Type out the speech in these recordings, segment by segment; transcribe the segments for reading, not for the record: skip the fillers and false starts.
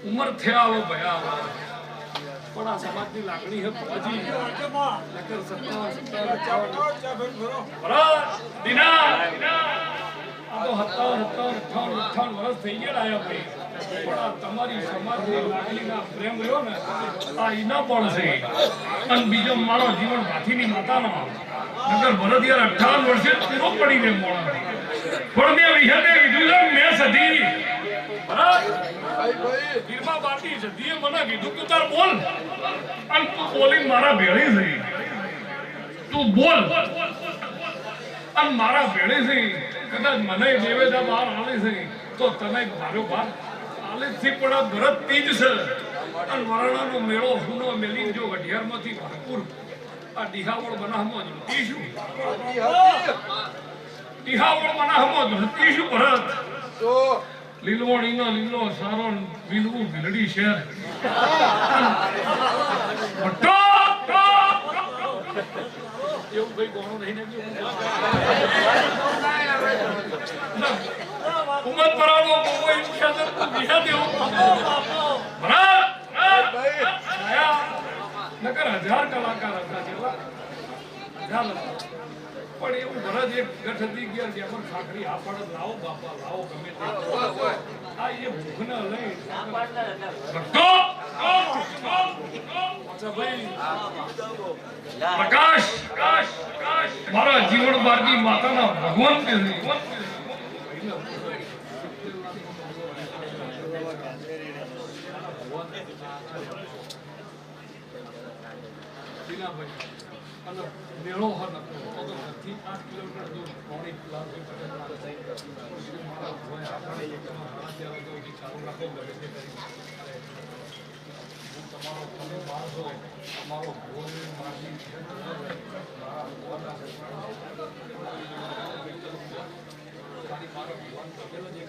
उमर थे आओ भया बड़ा समाज की लागणी है फौजी लेकर सत्ता दिना आ तो हत्ता वर्ष થઈ ગયા આયા ભાઈ બડા તમારી સમાજની લાગણીના પ્રેમ રહ્યો ને આ ઈના પણ છે અને બીજો મારો જીવન ભાથીની માતાનો નગર ભરત યાર 58 વર્ષે પૂરો પડી ગયો મોળા પણ મે વિહતે કીધું મે સધી ભરત ભાઈ ગીરમા બાટી સધીએ મને કીધું તું તાર બોલ અને તું બોલી મારા ભેળી થઈ તું બોલ અને મારા ભેળી થઈ કદાચ મને દેવેદા બહાર આલે છે તો તને મારો બાર આલે થી પણ ભરત તીજ છે અને વરણાનો મેળો હુનો મેલી જો ગઢિયારમાંથી ભરપૂર આ ડીહાવળ બનાહમો ધરતીશું ડીહાવળ બનાહમો ધરતીશું ભરત તો લીલવણીનો લીલો સારો વિલવું ભીલડી શહેર બટો એવું કઈ કોણો નહીં ને ઉમર પરાનો કોઈ ખ્યાલ દિહા દેવો ભરત ભાઈ નકર 1000 કલાકાર હતા જેવા 1000 પણ એવું ભરત એક ગઠતી ગયા જે અમર ખાખરી આ પડત લાવો બાપા લાવો ગમે તે આ એ ભૂખને લઈ પ્રકાશ મારા જીવન બારની માતાના ભગવાન કે મેળો હતો તો 8 કિલોમીટર દૂર પોણી ક્લાસ ચાલુ રાખો તમારો તમે માણસ હોય અમારો ભોળ માટી મારો ભગવાન કરેલો જે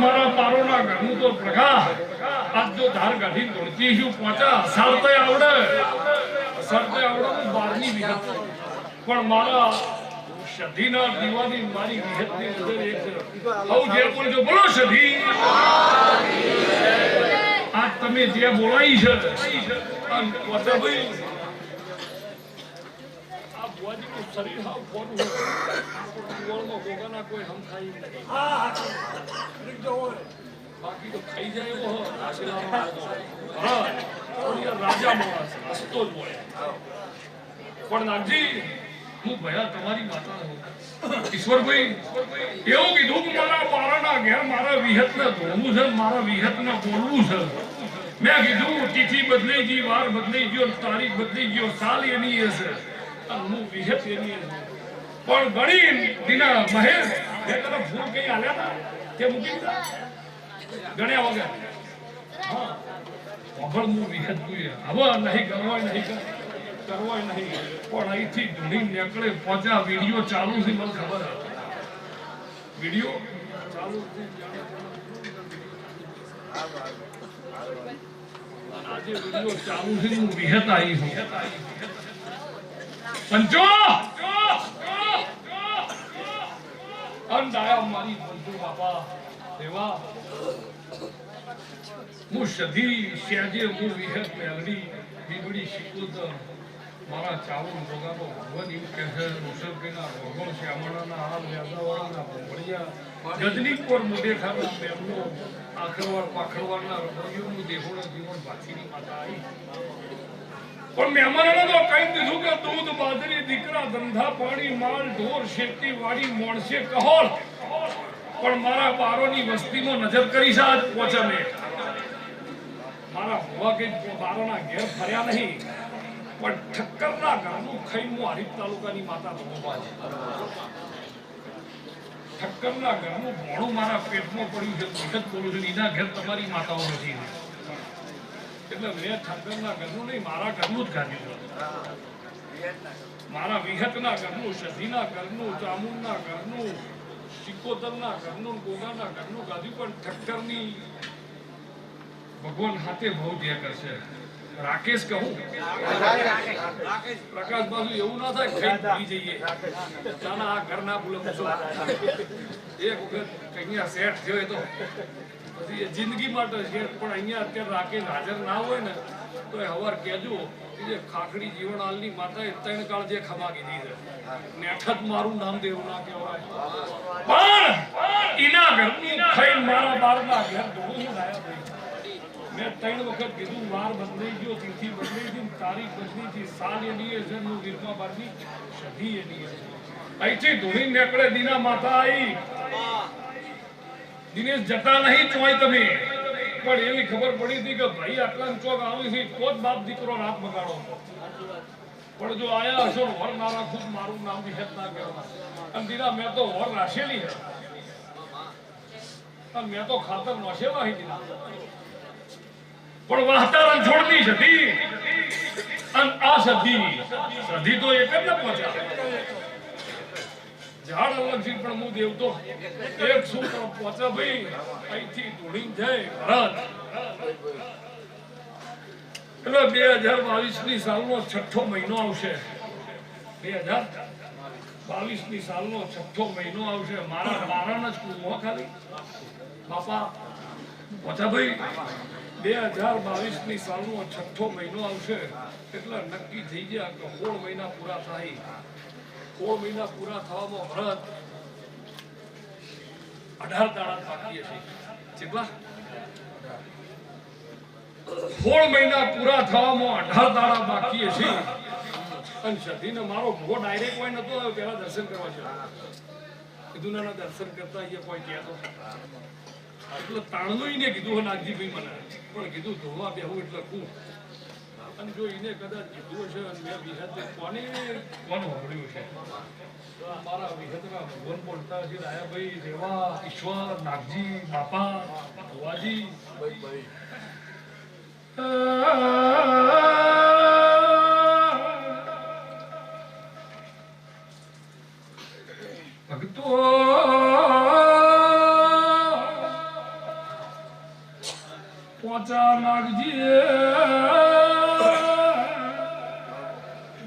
મારા પારોના ઘરનું તો પ્રગા આજ જો ધાર કાઢી દોડતી છું પહોંચા સરતે આવડે 12ની વિગત પણ મારા સધીના દીવાની મારી વિહતની નજર એક આવું જે બોલજો બોલો સધી આ તમે જે બોલાઈ છે પોતે ભાઈ આ બુઆજીનું શરીર હાવ ખોરું છે કુવાળમાં ગોગાના કોઈ હમ ખાઈ નહીં બાકી તો ખાઈ જાય એવો હા રાજા માણસ હસતો જ બોલે પણ નાગજી હું ભયા તમારી માતા ઈશ્વરભાઈ એવું કીધું કે મારા બારાના ઘેર મારા વિહતને ધોવું છે મારા વિહતને બોલવું છે મેં કીધું તિથિ બદલાઈ ગઈ વાર બદલાઈ ગયો તારીખ બદલાઈ ગયો સાલ એની હશે અને હું વિહત એની હશે પણ ઘણી દિના મહેશ બે તરફ ફૂલ કઈ હાલ્યા હતા તે મૂકી દીધા ગણ્યા વગર હા વગર હું વિહત જોઈએ હવે નહીં કરવાય નહીં કરવાય નહીં પણ અહીંથી ધૂણી નીકળે પહોંચ્યા વિડીયો ચાલુ છે મને ખબર વિડીયો ચાલુ આજે વિડીયો ચાલુ છે હું વિહત આવી છું પંચો અંધાયા મારી પંચો બાપા દેવા હું સધી શ્યાજે હું વિહત મેલડી બીબડી શીખું મારા ચાવણ ભોગાનો ભગવાન એવું કહે છે ઋષભના ભગવાન શ્યામળાના હાલ વ્યાસાવાળાના ભોગળિયા ગજની પર મોઢે ખાના મેમનો આખરવાડ પાખરવાડના રમણીઓનું દેહોળા જીવન ભાથીની માતા આવી પણ મહેમાનોને તો કહી દીધું કે દૂધ બાજરી દીકરા ધંધા પાણી માલ ઢોર શેતી વાડી મોણસે કહોળ પણ મારા બારોની વસ્તીમાં નજર કરી છે આજ પહોંચે મેં મારા ભવા કે બારોના ઘેર ફર્યા નહીં પણ ઠક્કરના ઘરનું ખાઈને હું હરીફ તાલુકાની માતા ભગવા છે ઠક્કરના ઘરનું ભોણું મારા પેટમાં પડ્યું છે વિગત બોલું છું એના ઘેર તમારી માતાઓ નથી એટલે મેં ઠક્કરના ઘરનું નહીં મારા ઘરનું જ ખાધ્યું મારા વિહતના ઘરનું સધીના ઘરનું ચામુંડના ઘરનું સિકોતરના ઘરનું ગોગાના ઘરનું ખાધ્યું પણ ઠક્કરની ભગવાન હાથે ભાવ દે કરશે રાકેશ કહું પ્રકાશ બાજુ એવું ના થાય ખાઈ ભૂલી જઈએ ચાના આ ઘર ના ભૂલે પૂછો એક વખત અહીંયા સેટ થયો તો પછી જિંદગી માટે છે પણ અહીંયા અત્યારે રાકેશ હાજર ના હોય ને તો એ હવાર કહેજો કે જે ખાખડી જીવનહાલની માતાએ ત્રણ કાળ જે ખમા કીધી છે નેઠત મારું નામ દેવું ના કહેવાય પણ એના ઘરનું ખાઈ મારા બારના ઘર ધોળું લાયા મેં ત્રણ વખત કીધું વાર બદલાઈ ગયો તિથિ બદલાઈ ગઈ તારીખ બદલી ગઈ સાલ એની છે હું વીરમા બારની સધી એની છે અહીંથી ધૂણી નીકળે દીના માતા આવી દિનેશ જતા નહીં ચોય તમે પણ એવી ખબર પડી હતી કે ભાઈ આટલા ચોક આવી છે તો જ બાપ દીકરો રાત બગાડો પણ જો આયા હશો વર ના રાખું મારું નામ વિહેત ના કહેવા અને દીના મેં તો વર રાખેલી છે અને મેં તો ખાતર નોશેલા હી દીના પણ વાહતા રણછોડની સધી અને આ સધી તો એક જ ન પહોંચ્યા ઝાડ અલગ છે પણ હું દેવતો એક સૂત્ર પહોંચે ભાઈ અહીંથી ધૂણી જાય ભરત એટલે 2022ની સાલનો 6થો મહિનો આવશે 2022ની સાલનો 6થો મહિનો આવશે મારા બારાના જ કુવો ખાલી બાપા પહોંચા ભાઈ 2022ની સાલનો 6થો મહિનો આવશે એટલે નક્કી થઈ ગયા કે 16 મહિના પૂરા થાય 16 મહિના પૂરા થવામાં ભરત 18 દાડા બાકી છે કેટલા 16 મહિના પૂરા થવામાં 18 દાડા બાકી છે અને સધીને મારો ભો ડાયરેક્ટ કોઈ નતો આવ્યો પેલા દર્શન કરવા છે કીધું ના દર્શન કરતા અહીંયા કોઈ કહેતો એટલે તાણનું ને કીધું નાગજીભાઈ મને પણ કીધું ધોવા બેહું એટલે કું અને જો એને કદાચ કીધું હશે અને મેં વિહતે કોણ સાંભળ્યું છે મારા વિહતના ભગવાન બોલતા છે રાયાભાઈ રેવા ઈશ્વર નાગજી બાપા ભુવાજી ભક્તો પોચા નાગજી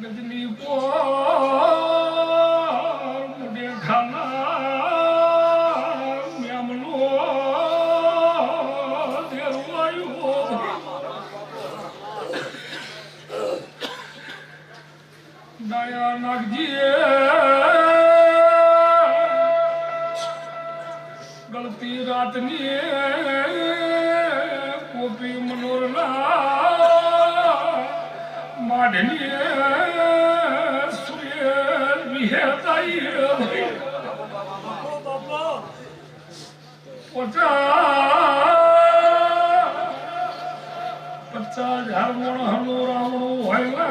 ગજની પોર ढलती रातनी कोपी मनोरना माढनी सूर्य विहेताई पच्चा झारमण हलो रावणो होयला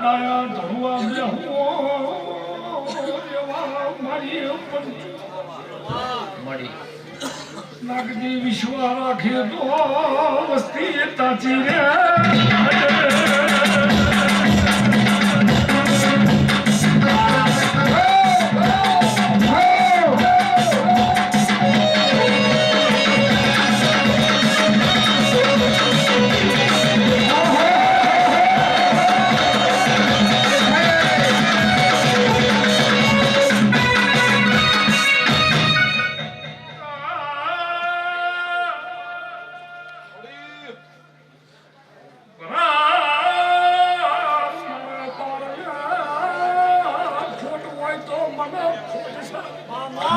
डाया धरुआ बेहू मारी मड़ी नागजी विश्वा राखे तो वस्ती ताची रे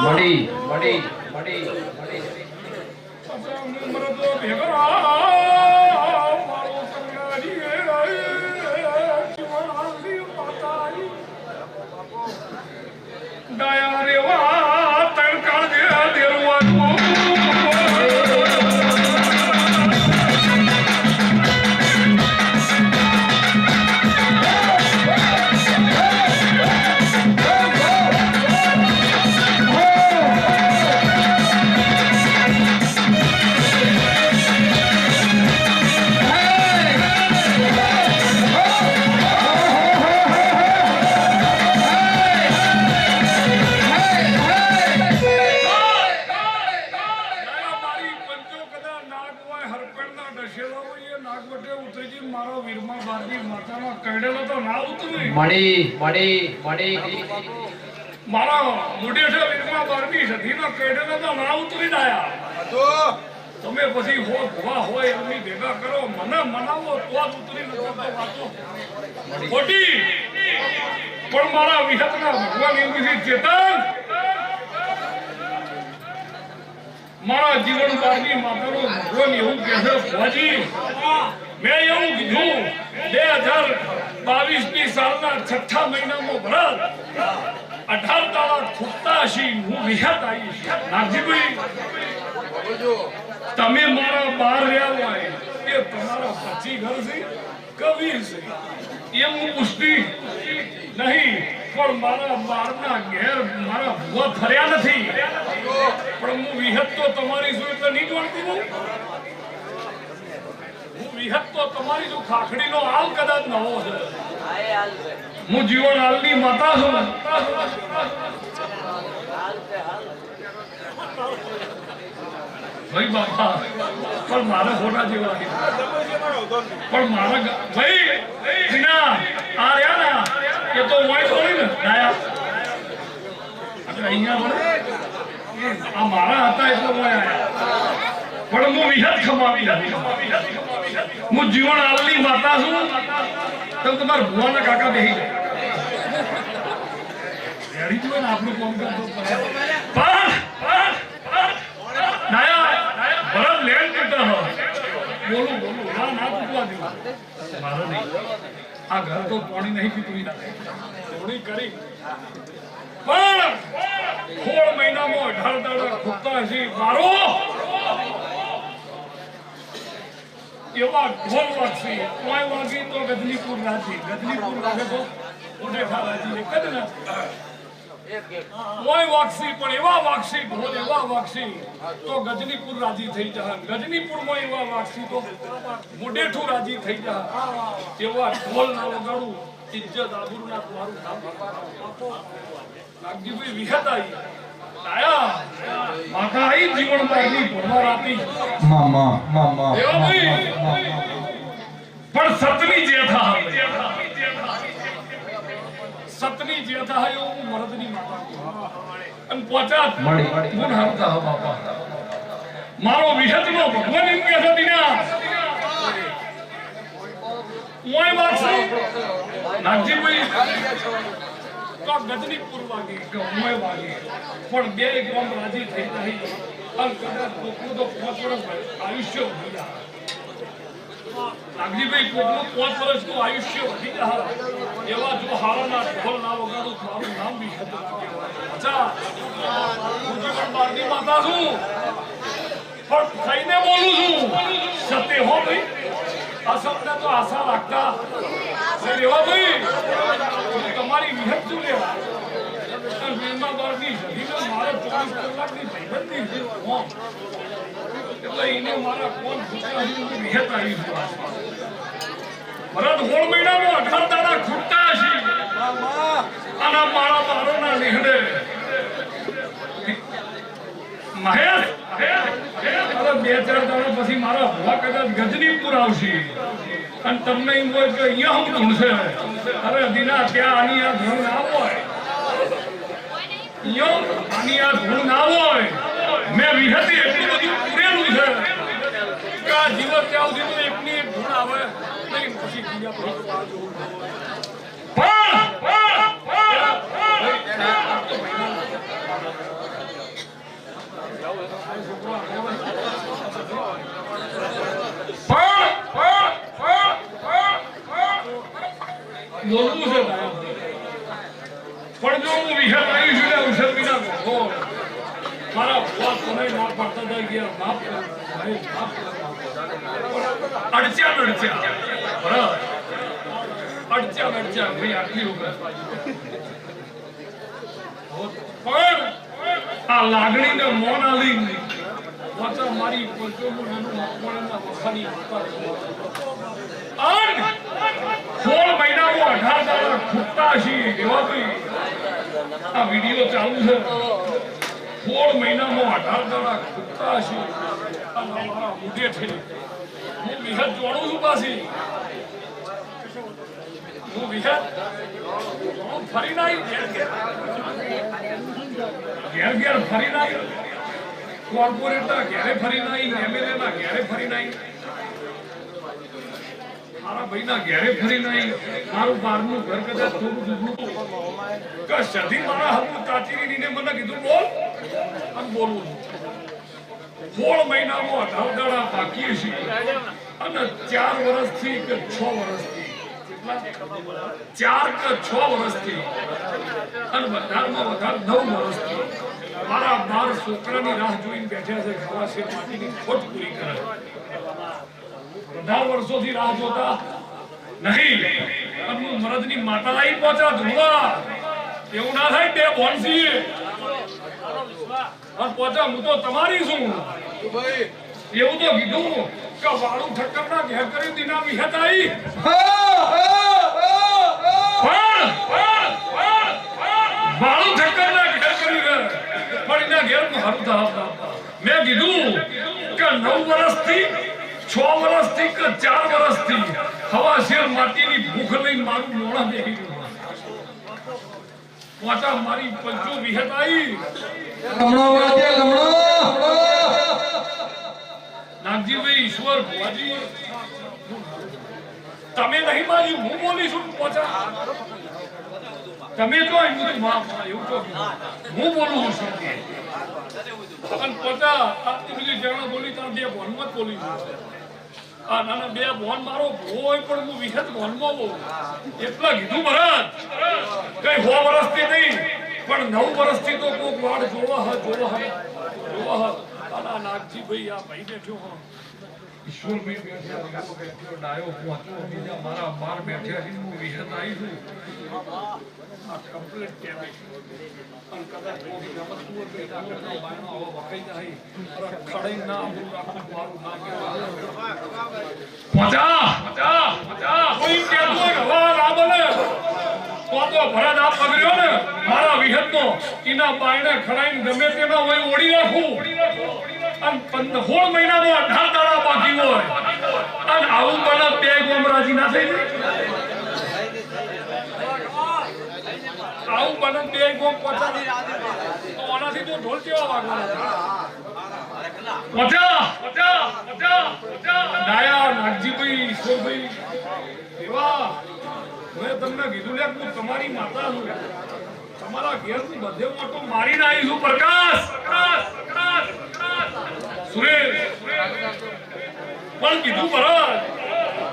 मड़ी मड़ी मड़ी मड़ी डाया रेवा तड़का दिया देरुआ मड़ी मड़ी मड़ी मारा मोटे से वीरमा बारमी सदी ना केडे तो ना उतरी जाया તમે પછી હો ભવા હોય એમની ભેગા કરો મને મનાવો તો જ ઉતરી ન તો વાતો ખોટી પણ મારા વિહતના ભગવાન એવું છે ચેતન મારા જીવન બારની માતાનો ભગવાન એવું કહે છે ભોજી મેં એવું કીધું 2022 સાલના 6ઠા મહિનામાં ભરત 18 તાળા ખૂટતા હશી હું વિહત આવીશ નાગજીભાઈ તમે મારા બાર રહ્યા હોય એ તમારા પચી ઘર છે કવિ છે એમ હું પુષ્ટિ નહીં પણ મારા બારના ઘેર મારા ભૂવા ફર્યા નથી પણ હું વિહત તો તમારી છું એટલે નહીં જોડતી હું વિહત તો તમારી છું ખાખડીનો હાલ કદાચ નવો છે હું જીવન હાલની માતા છું ભાઈ બાપા પણ મારા ખોટા જેવા પણ મારા ભાઈ જીના આ રહ્યા ને એ તો હોય થોડી ને ડાયા અહીંયા પડે આ મારા હતા એટલે હું આયા પણ હું વિહત ખમાવી હતી હું જીવન હાલની માતા છું તો તમારા ભુવાના કાકા બેહી જાય રેડી તો ને આપણું કામ કરતો પણ નાયા ભરત લેન કરતા હો બોલું ના ના પૂછવા દેવું મારો નહીં આ ઘર તો પાણી નહીં પીતું થોડી કરી પણ 16 મહિનામાં 18 દાડા ખૂટતા હશે મારો એવા ઢોલ વાગશે કોઈ વાગી તો ગદનીપુર રાજી વાગે તો ઉડેખા રાજી કદ ના કોઈ વાગસી પણ એવા વાગસી ઢોલ એવા વાગસી તો ગજનીપુર રાજી થઈ જાય ગજનીપુરમાં એવા વાગસી તો મુડેઠું રાજી થઈ જાય એવા ઢોલ ના વગાડું ઇજ્જત આબરૂના તમારું નામ નાગજીભાઈ વિહત આવી આયા માતા आई जीवन मार्गी भरवा राती मामा मामा पर सतनी जेठा सतनी जेठा है वो मर्दनी माता अन पोचा गुण हरता हो बापा मारो विहत नो भगवान इन के सदीना ओए वासी नागजी भाई તો ગજનીપુર વાગે કે ઉમય વાગે પણ બે ગામ રાજી થઈ જાય અને કદાચ કોકનું તો 5 વર્ષ આયુષ્ય વધી જાય નાગજીભાઈ કોકનું 5 વર્ષનું આયુષ્ય વધી જાય એવા જો હારાના ઢોલ ના વગાડું મારું નામ બી હતું અચ્છા હું જીવન બારની માતા છું પણ થઈને બોલું છું સત્ય હો ભાઈ અસમને તો આશા રાખતા રેવા ભાઈ તમારી વિહત શું લેવા વીરમા બારની સદીમાં મારે 24 કલાકની ભાઈબંધી છે એટલે એને મારા કોણ વિહત આવી છે ભરત 16 મહિનામાં 18 દાડા ખૂટતા હશે આના મારા મારોના નીહડે મહેશ અરે 2-4 દાડા પછી મારા ભવા કદાચ ગજનીપુર આવશે અને તમને એમ હોય કે અહીંયા હું ઢૂંઢશે અરે દીના ત્યાં આની આ ધૂળ ના હોય આની આ ધૂળ ના હોય મેં વિહતી એટલું બધું પૂરેલું છે કે આ જીવન ત્યાં સુધી એકની એક ધૂળ આવે નહીં પછી બીજા બોલવું છે પણ જો હું વિહત આવી છું ને અવસર વિના મારા ભૂવા તમે ના પડતા હતા ગયા માફ અડચ્યા બરાબર અડચ્યા ભાઈ આટલી વખત પણ આ લાગણીને મોન આલી વાચા મારી પંચોનું નાનું મકવાણાના વખાની હતા 16 મહિનામાં 18 દાડા ખૂટતા છીએ એવા ભાઈ આ વિડિયો ચાલુ છે 16 મહિનામાં 18 દાડા ખૂટતા છીએ અને મારા મુઢે છે હું વિહત જોડું છું પાછી હું વિહત ફરી નાઈ ઘેર ફરી નાઈ કોર્પોરેટના ઘેરે ફરી નાઈ એમએલએ ના ઘેરે ફરી નાઈ મારા ભાઈના ઘેરે ફરી નાઈ મારું બારનું ઘર કદાચ થોડું દૂધનું કે સધી મારા હમું તાચીરીને મને કીધું બોલ અને બોલવું 16 મહિનામાં 18 દાડા બાકી છે અને 4 વર્ષથી કે 6 વર્ષથી 4 કે 6 વર્ષથી અને વધારમાં વધારે 9 વર્ષથી મારા 12 છોકરાની રાહ જોઈને બેઠા છે ખાવા છે માટીની ખોટ પૂરી કરે 18 વર્ષોથી રાહ જોતા નહીં અને હું મરદની માતા આવી પહોંચા ધોવા એવું ના થાય બે ભોંસી અને પહોંચા હું તો તમારી છું એવું તો કીધું કે વાળું ઠક્કરના ઘેર કરી દીના વિહત આવી વાળું ઠક્કરના ઘેર કરી પણ એના ઘેર હારું થા મેં કીધું કે 9 વર્ષથી 6 વર્ષથી કે 4 વર્ષથી હવા શેર માટીની ભૂખ લઈને મારું મોણા બેહી ગયું પોતા મારી પંચો વિહત આવી નાગજીભાઈ ઈશ્વર ભુવાજી તમે નહીં મારી હું બોલીશું પોતા તમે તો એવું તો હું બોલું છું અને પોતા આટલી બધી જણા બોલી ત્યાં બે ભોનમાં જ બોલી છું આ નાના બે ભોન મારો ભોય પણ હું વિહત ભોનમાં બોલું એટલા કીધું ભરત કઈ 100 વર્ષથી નહીં પણ 9 વર્ષથી તો કોક વાડ જોવા આના નાગજીભાઈ આ ભાઈ બેઠો હો ઈશ્વર ભાઈ બેઠો ડાયો પહોંચ્યો બીજા મારા બાર બેઠ્યા છે હું વિહત આવી છું આ કમ્પ્લીટ કેબિન અને કદાચ કોઈ રમત કુવર બે ડાક્ટરનો બાયનો આવો વખાઈ જાય ખડાઈ ના આવું રાખું મારું ના મજા કોઈ કેતું હોય હવા ના બને તો ભરત આપ પગડ્યો ને મારા વિહતનો ઈના બાયણે ખડાઈને ગમે તેના હોય ઓડી રાખું અને 16 મહિનામાં 18 દાડા બાકી હોય અને આવું બને બે ગોમ રાજી ના થઈ આવું બને બે ગોમ પચાવી તો ઓનાથી તો ઢોલ કેવા વાગવાના ડાયા નાગજીભાઈ ઈશ્વરભાઈ એવા મેં તમને કીધું લે હું તમારી માતા છું તમારા ઘેરથી બધે મોટો મારીને આવીશું પ્રકાશ સુરેશ પણ કીધું ભરત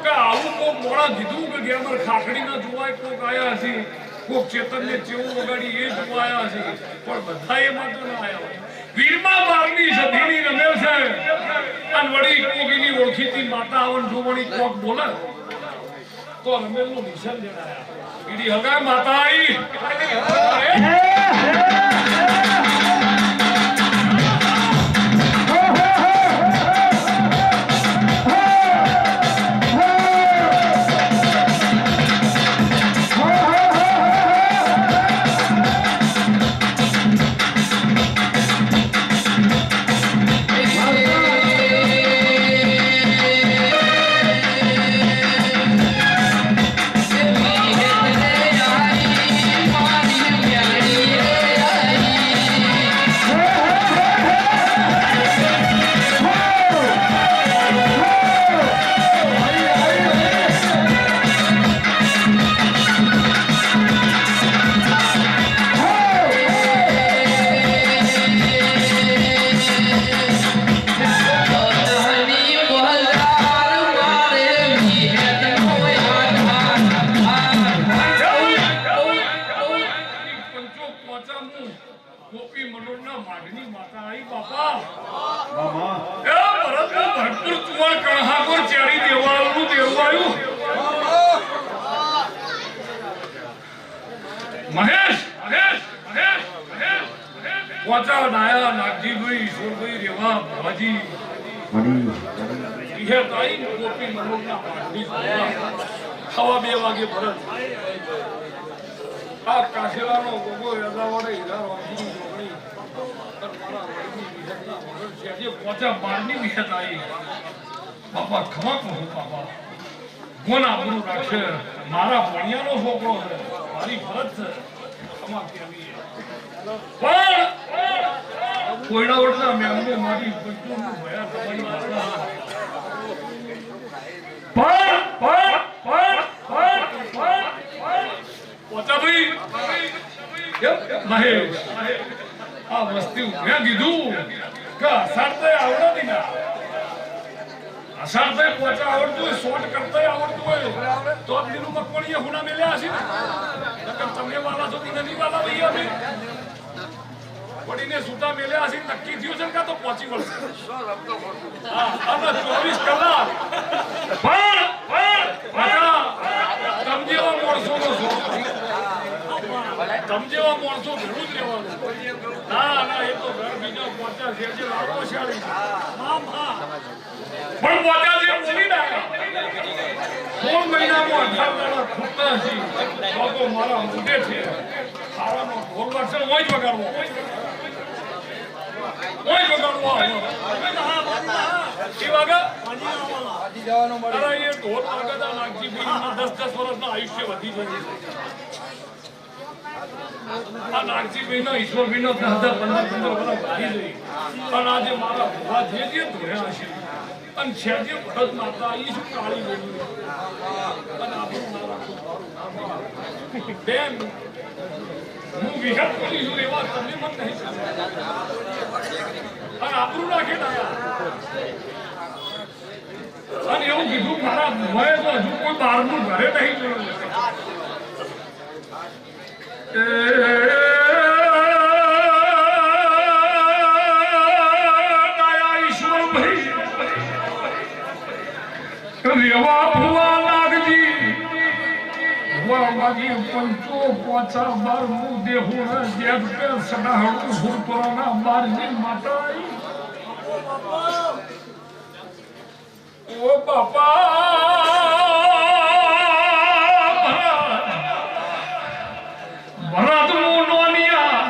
કે આવું કોક મોડા કીધું કે ઘેર ખાખડી ના જોવાય કોક આયા છે કોક ચેતન ને ચેવું વગાડી એ જોવાયા છે પણ બધા એ માટે ના આયા વીરમાં 12મી સદીની રમે છે અને વળી કોકની ઓળખીતી માતા આવન જોવણી કોક બોલે તો રમેલનું નિશાન જણાયા ઈડી હગા માતા આઈ हवा 2 वागे भरत आ काशेलानो गोगो यदावडे हीरा रोजी जोगणी तर मारा वडनी विहतना मगर छेजे पोचा 12ની વિહત આવી બાપા ખમા કહો બાપા કોણ આપણું રાખશે મારા ભણિયાનો છોકરો છે મારી ભરત છે ખમા કેવી પણ કોઈના વડના મેમને મારી બચુનું ભયા તમારી માતા મહેશ આ વસ્તુ મેં કીધું કે અસાડતે આવડતી ના અસાડતે પોચા આવડતું હોય શોર્ટ કરતા આવડતું હોય તો જ બીનું મકવણીએ હુના મેલ્યા હશે ને તમે વાલા છો નથી વાલા ભૈયા અમે પડીને છૂટા મેલ્યા હશે નક્કી થયું છે કાં તો પહોંચી વળશે હા અને 24 કલાક તમ જેવા માણસોનો તમ જેવા માણસો ભેળું જ રહેવાનું ના એ તો ઘર બીજો પહોંચ્યા છે જે લાવો શાળી પણ પહોંચ્યા છે બોલી ના 16 મહિનામાં 18 દાડા ખૂટતા છે લોકો મારા મુદ્દે છે ખાવાનો ઢોલ વાગશે હોય જ વગાડવો એ વાગા જવાનો મળે અરે એ ઢોલ વાગતા નાગજી ભાઈ 10 વર્ષના આયુષ્ય વધી ગયું આ નાગજીભાઈ ના ઈશ્વરભાઈ નો 10 15 વર્ષ વધી ગઈ પણ આજે મારા ભૂવા જે ધોયા છે અને છે જે ભરત માતા એ શું કાળી ગયું અને આપણું મારા બેન હું વિહત કરી છું એવા તમે મત નહીં અને આપણું નાખે અને એવું કીધું મારા ભૂવાએ તો હજુ કોઈ બહારનું ઘરે નહીં જોયું રેવા ભુવા નાગજી વાવાજી પંચો પોચા બાર મું દેહું જેદ કે સડાહડું સુરપુરાના બારની માતા ઓ બાપા ભરત નું નોનિયા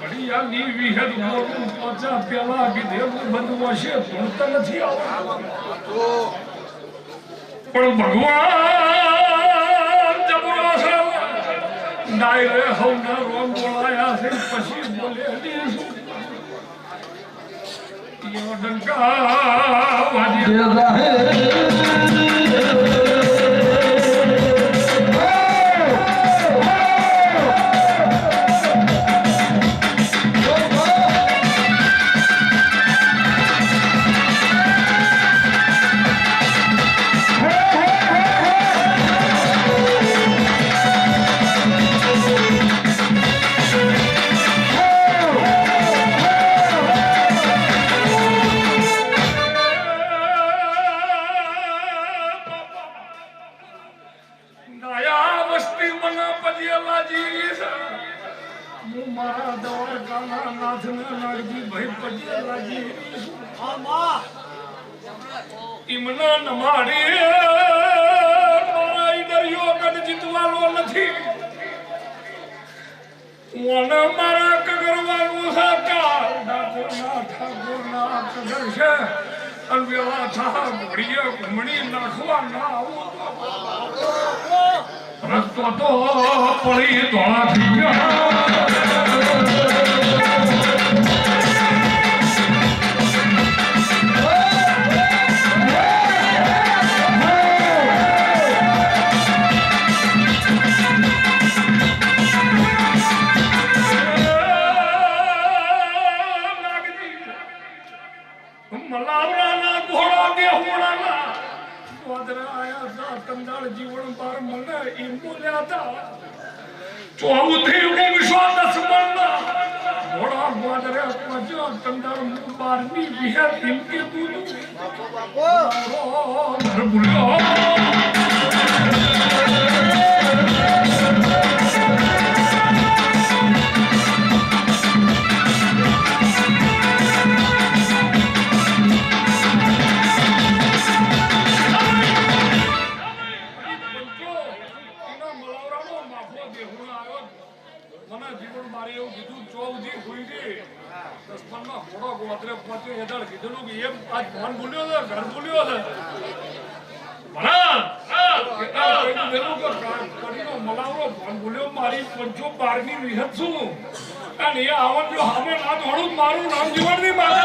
ઘડિયાની વિહદ મોટું પોચા પેલા કીધેલું બધું હશે ભણતા નથી આવતું પણ ભગવાન જબરો છે ડાયરે હવના રોમ બોલાયા છે પછી બોલે દીશું યો ડંકા વાજી રહે ના નાગજી ભાઈ પટેલ લાગી ઈમના નમાડી મારા ઈડરિયો કદ જીતવાનો નથી મને મારા કગરવાનું સાકાર ઠાકોરના કગર છે અને વ્યવસ્થા ઘડીએ ઘૂમણી નાખવા ના આવું રસ્તો તો પડી ધોળા થઈ ગયા મલાવરાના ઘોડા બેહુડાના વાદરા આયા હતા કંદાળ જીવન પાર મને એમ બોલ્યા હતા ચોથી વિશ્વાસ મનના ઘોડા વાદરે પજો કંદાળ બારની વિહેર એમ કે તું ઘર ભૂલ્યો જીવન મારે એવું કીધું ચોથી હોઈ ગઈ દસમનમાં ઘોડો ગોત્રે પહોંચે હેઠળ કીધેલું કે એમ આજ ભણ બોલ્યો છે ઘર બોલ્યો છે મલાવરો ભણ બોલ્યો મારી 512ની વિહત છું અને એ આવન જો સામે ના દોડું મારું નામ જીવન ની માતા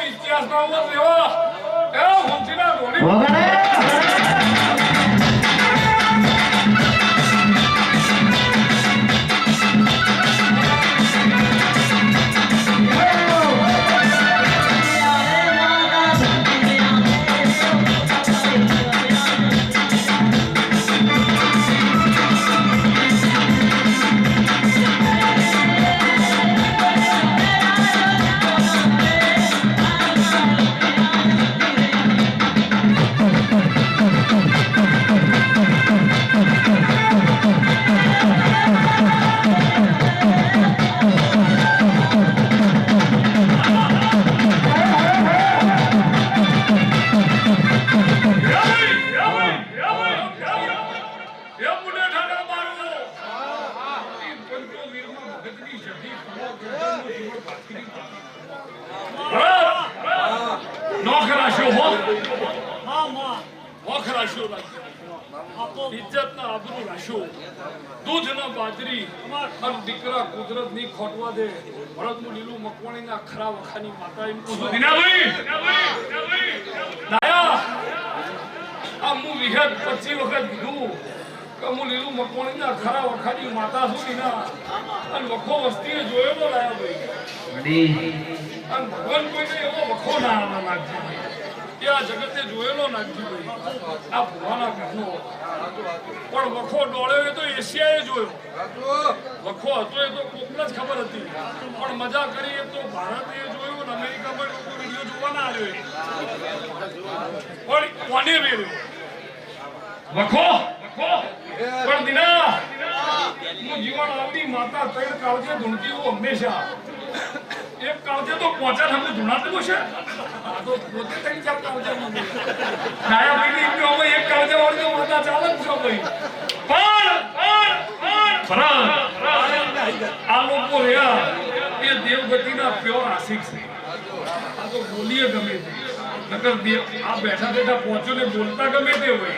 ઇતિહાસ ના હોત લેવા એ હોંચીના ધોની દીકરા કુદરત ની ખોટવા દે ભરતનું લીલું મકવાણી ના ખરા વખાની માતા એમ પૂછો દિનાભાઈ દાયા આ હું વિહત 25 વખત કીધું કે હું લીલું મકવાણી ના ખરા વખાની માતા છું દિના અને વખો વસ્તીએ જોયેલો લાયા ભાઈ અને ભગવાન કોઈને એવો વખો ના આવવા લાગશે એ આ જગતે જોયેલો નાખજી ભાઈ આ ભુવાના ઘરનો પણ વખો ડોળ્યો એ તો એશિયાએ જોયો વખો હતો એ તો કોકને જ ખબર હતી પણ મજા કરી એ તો ભારતે જોયું ને અમેરિકામાં લોકો વિડીયો જોવા ના આવ્યો પણ કોને વેર્યો વખો પણ દિના હું જીવન આવતી માતા તૈણ કાળજે ધૂણતી હું હંમેશા એક કાળજે તો પહોંચા હમણાં ધૂણાતું હશે તો પોતે કઈ ચાલ કાળજે નાયા ભાઈ ને હવે એક કાળજે વાળજો માતા ચાલે જ છો ભાઈ પણ આ લોકો રહ્યા એ દેવગતિના પ્યોર આશિક છે આ તો બોલીએ ગમે તે નકર દેવ આ બેઠા બેઠા પહોંચો ને બોલતા ગમે તે હોય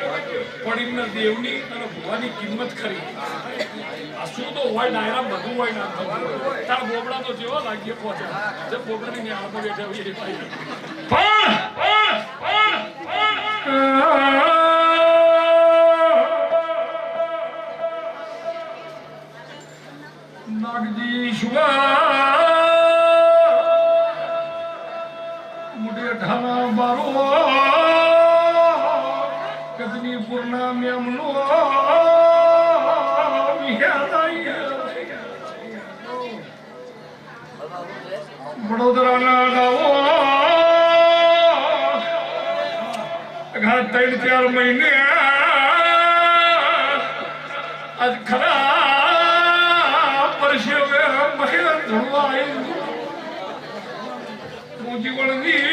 પણ એમના દેવની અને ભગવાનની કિંમત ખરી આ શું તો હોય ડાયરા બધું હોય ના તાર બોબડા તો જેવો લાગીએ પહોંચ્યા જે બોબડાની ન્યાળમાં બેઠા હોય એ પણ નાગજી શુવા મુડે ઢાના બારો કદની પૂર્ણા મેમનો વડોદરાના ગાવો 3-4 મહિને આજ ખરા પરસેવે મહેર ધોવાય મોજી વળની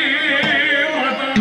માતા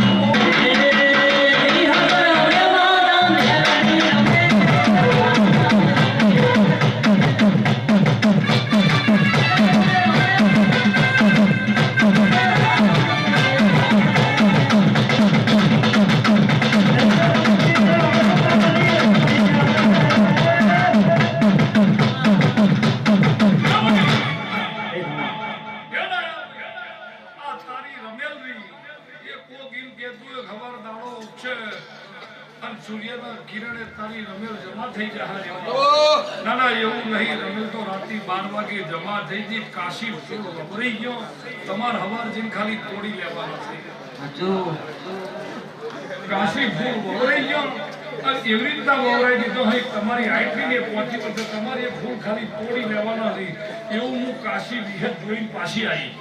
સૂર્યના કિરણે તારી રમેલ જમા થઈ જાય ના ના એવું નહીં રમેલ તો રાત્રિ 12 વાગે જમા થઈ ગઈ કાશી વપરાઈ ગયો તમાર હવાર જીન ખાલી તોડી લેવાના છે કાશી ફૂલ વપરાઈ ગયો અને એવી રીતના વપરાઈ દીધો હોય તમારી આઈટીને પહોંચી પછી તમારે એ ફૂલ ખાલી તોડી લેવાના છે એવું હું કાશી વિહત જોઈને પાછી આવી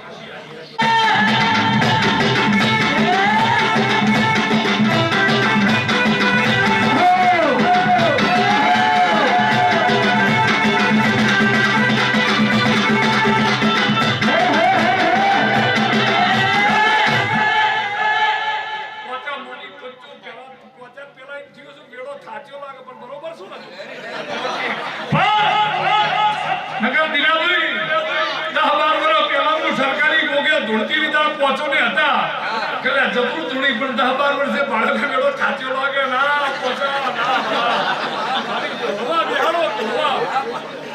પહોંચો ને હતા કે જબરું ધૂણી પણ 10-12 વર્ષે બાળક મેળો થાચ્યો લાગે ના પહોંચા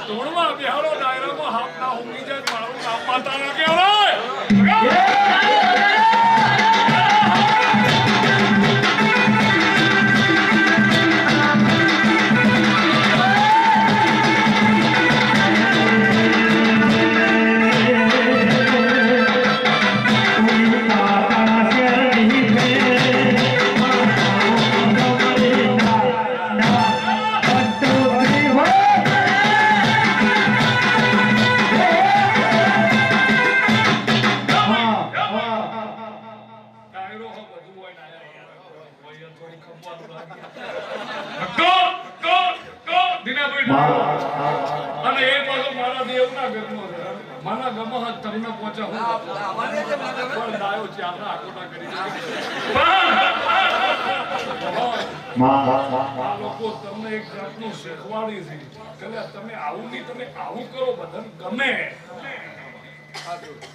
ધોળવા બિહારો ડાયરામાં હાથ ના ઊંઘી જાય મારું નામ માતા ના કહેવાય અને એ પાછો મારા દેવના ઘરનો છે મારા ગમહ તમને પહોંચે હું ડાયો ચારના આકોટા કરી આ લોકો તમને એક જાતનું શીખવાડી છે કે તમે આવું નહીં તમે આવું કરો બધાને ગમે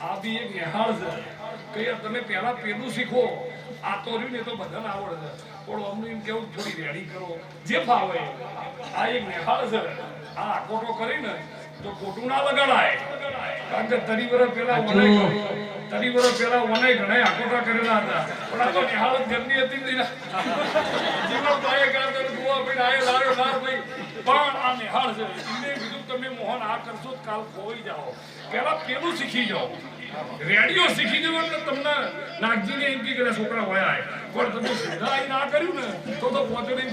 આ બી એક નિહાળ છે કે તમે પહેલા પેલું શીખો આ તો રહ્યું ને તો બધાને આવડે પણ અમને એમ કેવું થોડી રેડી કરો જે ફાવે આ એક નિહાળ છે આ આકોટો કરીને તો ખોટું ના લગાડાય કારણ કે તરી વર્ષ પહેલા વનાઈ ઘણા આકોટા કરેલા હતા પણ આ તો નિહાળ ઘરની હતી જીવન ભાઈએ કાંતો જોવા ભાઈ આયે લાર્યો લાર ભાઈ પણ આ નિહાળ છે એમને કીધું તમે મોહન આ કરશો કાલ ખોઈ જાઓ પહેલા પેલું શીખી જાઓ રેડિયો શીખી જવો એટલે તમને નાગજીને એમ કે છોકરા વયા પણ તમે સીધા અહીં ના કર્યું ને તો પહોંચો નહીં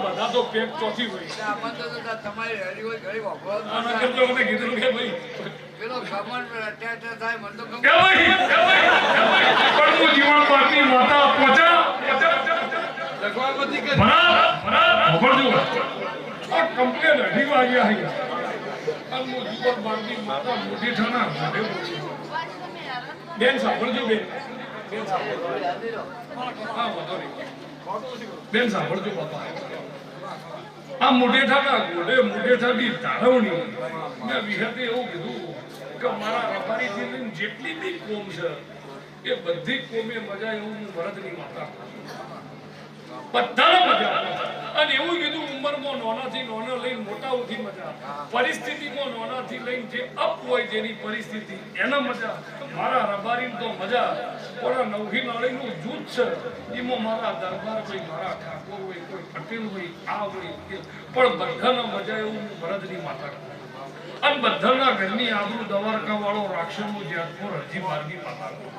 બધા તો પેટ ચોથી હોય તમારી રેડી હોય ઘણી વાપરો મને કીધું કે ભાઈ પેલો ખમણ અત્યારે થાય મને તો પણ હું જીવન પાર્ટી માતા પહોંચા લખવામાંથી કે આ કમ્પ્લેન અઢી વાગે આવી અને હું જીવન પાર્ટી માતા મોટી થાના બેન સાંભળજો બેન બેન સાંભળજો બાપા આ મોઢેઠાના મોઢેઠાની તારવણી મેં વિહતે એવું કીધું કે મારા રબારીથી લઈને જેટલી બી કોમ છે એ બધી કોમે મજા એવું હું ભરતની માતા બધાને મજા અને એવું કીધું ઉંમરમાં નાનાથી નાનો લઈને મોટા ઉઠી મજા, પરિસ્થિતિમાં નાનાથી લઈને જે અપ હોય જેની પરિસ્થિતિ એને મજા. મારા રબારીને તો મજા, પણ નવહી નાળીનું જૂથ છે એમાં મારા દરબાર હોય, મારા ઠાકોર હોય, કોઈ પટેલ હોય, આ હોય પણ બધાને મજા એવું હું ભરતની માતા કહું. અને બધાના ઘરની આબરૂ દ્વારકા વાળો રાક્ષસનું જેતપુર હજી માર્ગી માતા કહું.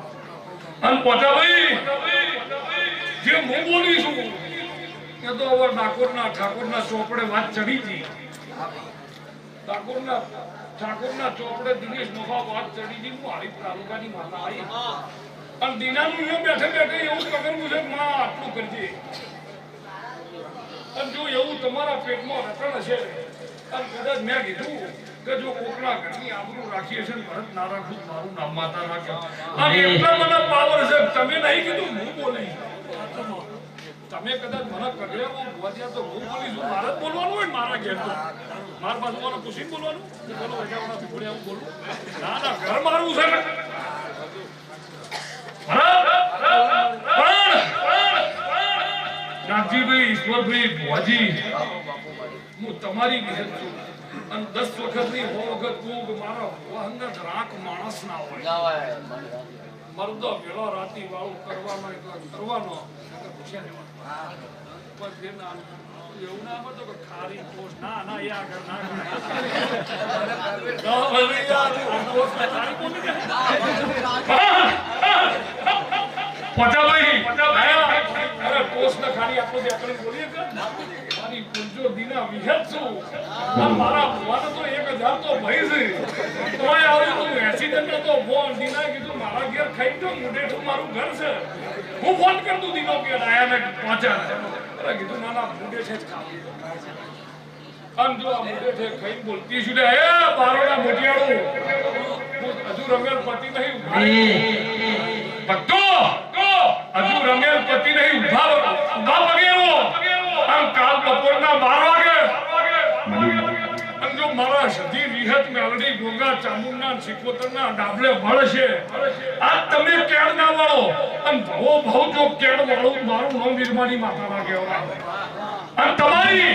અને પોતાભાઈ જે હું બોલી છું એ તો હવે ઠાકોરના ચોપડે વાત ચડી હતી. ઠાકોરના ચોપડે દિનેશ મોહા વાત ચડી હતી. હું હારી તાલુકાની માતા આવી અને દીનાનું અહીંયા બેઠે બેઠે એવું પકડવું છે માં આટલું કરજે. અને જો એવું તમારા પેટમાં રટણ હશે અને કદાચ મેં કીધું કે જો કોકના ઘરની આબરૂ રાખીએ છે ને ભરત ના રાખું મારું નામ માતા રાખે અને એટલા મને પાવર છે. તમે નહીં કીધું હું બોલી, તમે કદાચ મને કગળ્યા બોલ્યા તો હું બોલીશું. મારે જ બોલવાનું હોય ને મારા ઘેર તો મારા બાજુવાળા પૂછીને બોલવાનું કે બોલો વજાવાળા ભીખોડિયા હું બોલું. ના ના ઘર મારું છે ને. નાગજીભાઈ, ઈશ્વરભાઈ, ભુવાજી, હું તમારી બહેન છું અને 10 વખત ની 100 વખત કહું કે મારા ભુવાના રાખ માણસ ના હોય. મરદો વેળો રાતી વાળું કરવાનો એટલે કરવાનો પૂછ્યા જવાનું. પણ જે ના એવું ના મળતો કે ખારી પોસ્ટ ના ના એ આગળ ના પચાભાઈ અરે પોસ્ટ ને ખાલી આપણો વ્યાકરણ બોલીએ કે મારી પૂંજો દીના વિહેત છું અને મારા ભુવાને તો 1000 તો ભઈ છે તોય આવ્યું તું એક્સિડન્ટ તો ફોન દીના કીધું મારા ઘેર ખાઈ તો મુડેઠું મારું ઘર છે. હું ફોન કર દઉં દીનો કે આયા ને પહોંચ્યા. અરે કીધું ના ના મુડેઠે જ ખાવું. આમ જો આ મુડેઠે ખાઈ બોલતી છું લે એ બારોડા મોટિયાળું હજુ રમેલ પતિ નહીં ભક્તો હજુ રમેલ પતિ નહીં ઉભા વગેરો આમ કાલ બપોરના 12 વાગે અને જો મારા સધી વિહત મેલડી ગોગા ચામુંડના સિકોતરના ડાબલે વળશે આ તમે કેળ ના વાળો અને ભવો ભવ જો કેળ વાળું મારું નામ નિર્માણી માતાના કહેવાય. અને તમારી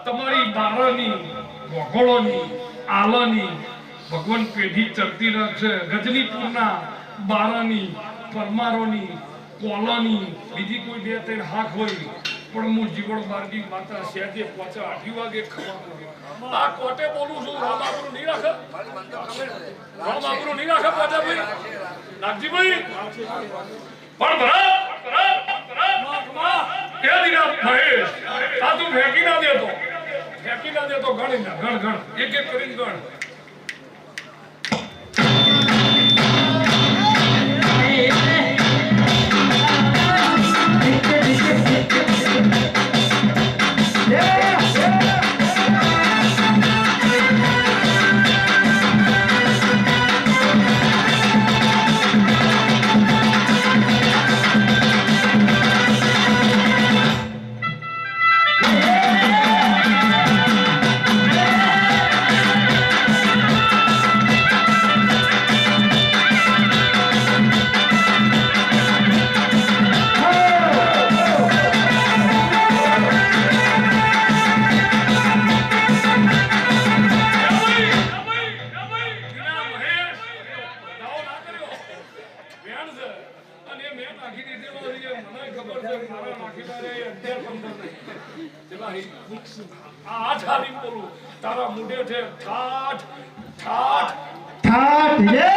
તમારી બારાની વગોળોની આલાની ભગવાન પેઢી ચડતી રાખશે. ગજનીપુરના બારાની પરમારોની કોલોની બીજી કોઈ 2-3 હાક હોય પણ હું જીવણ બારજી માતા સેજે 8 વાગે ખવાનું. આ કોટે બોલું છું રામ આબરૂ નહીં રાખે, રામ આબરૂ નહીં રાખે પોતાભાઈ નાગજીભાઈ. પણ ભરત કે દીના મહેશ આ તું ફેંકી ના દેતો ગણ એક એક કરીને ગણ. તારા મુડે છે ઠાઠ ઠાઠ ઠાઠ યે